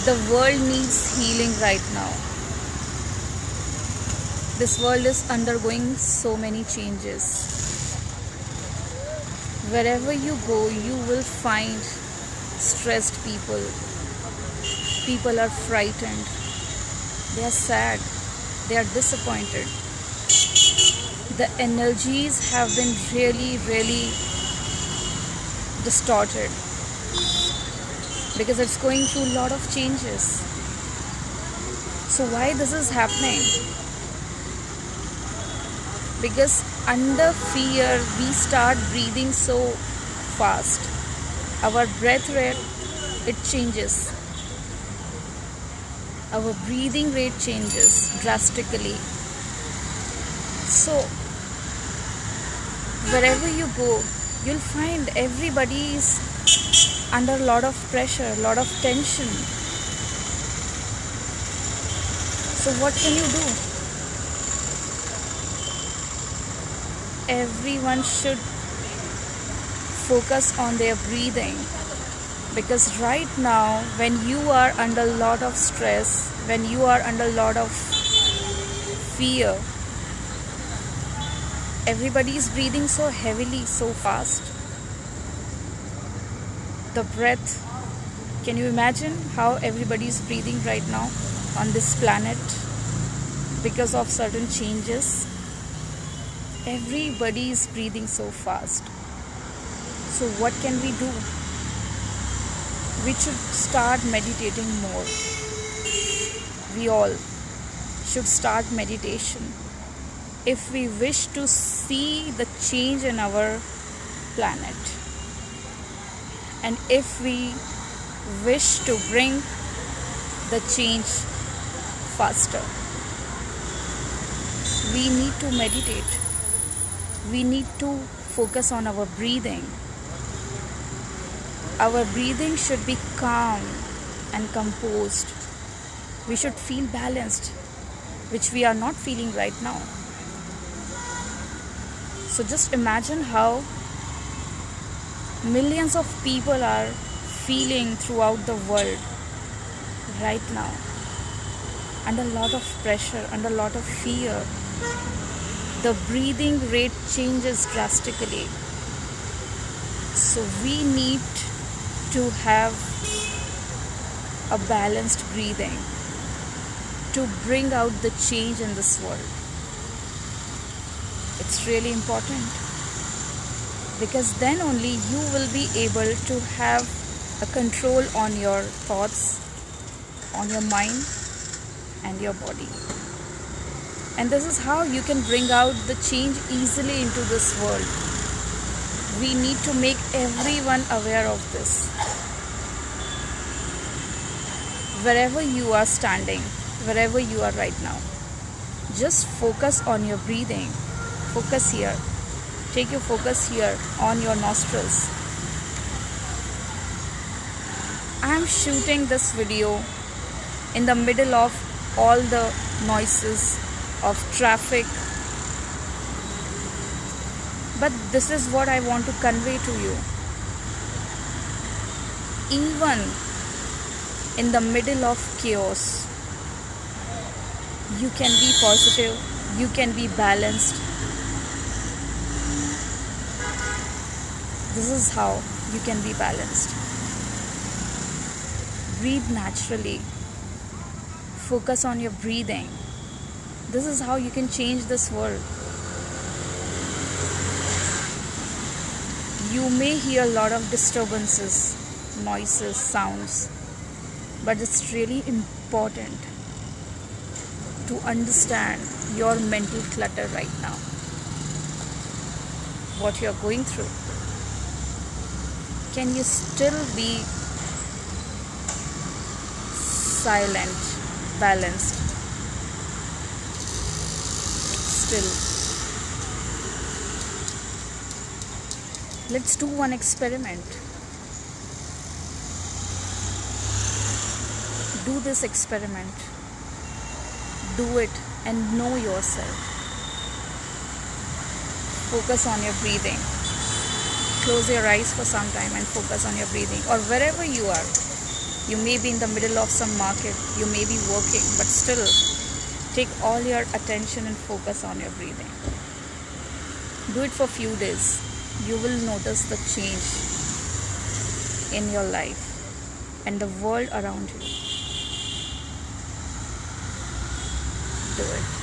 The world needs healing right now. This world is undergoing so many changes. Wherever you go, you will find stressed people. People are frightened. They are sad. They are disappointed. The energies have been really distorted because it's going through a lot of changes. So why this is happening? Because under fear we start breathing so fast. Our breath rate, it changes. Our breathing rate changes drastically. So wherever you go, you'll find everybody is under a lot of pressure, a lot of tension. So what can you do? Everyone should focus on their breathing, because right now when you are under a lot of stress, when you are under a lot of fear, everybody is breathing so heavily, so fast. The breath, can you imagine how everybody is breathing right now on this planet because of certain changes? Everybody is breathing so fast. So what can we do? We should start meditating more. We all should start meditation if we wish to see the change in our planet, and if we wish to bring the change faster. We need to meditate. We need to focus on our breathing. Our breathing should be calm and composed. We should feel balanced, which we are not feeling right now. So just imagine how millions of people are feeling throughout the world right now, under a lot of pressure, under a lot of fear. The breathing rate changes drastically. So we need to have a balanced breathing to bring out the change in this world. It's really important, because then only you will be able to have a control on your thoughts, on your mind and your body. And this is how you can bring out the change easily into this world. We need to make everyone aware of this. Wherever you are standing, wherever you are right now, just focus on your breathing. Focus here. Take your focus here on your nostrils. I am shooting this video in the middle of all the noises of traffic, but this is what I want to convey to you. Even in the middle of chaos, you can be positive, you can be balanced. This is how you can be balanced. Breathe naturally. Focus on your breathing. This is how you can change this world. You may hear a lot of disturbances, noises, sounds, but it's really important to understand your mental clutter right now, what you're going through. Can you still be silent, balanced? Still. Let's do one experiment. Do this experiment. Do it and know yourself. Focus on your breathing. Close your eyes for some time and focus on your breathing, or wherever you are. You may be in the middle of some market, you may be working, but still take all your attention and focus on your breathing. Do it for few days. You will notice the change in your life and the world around you. Do it.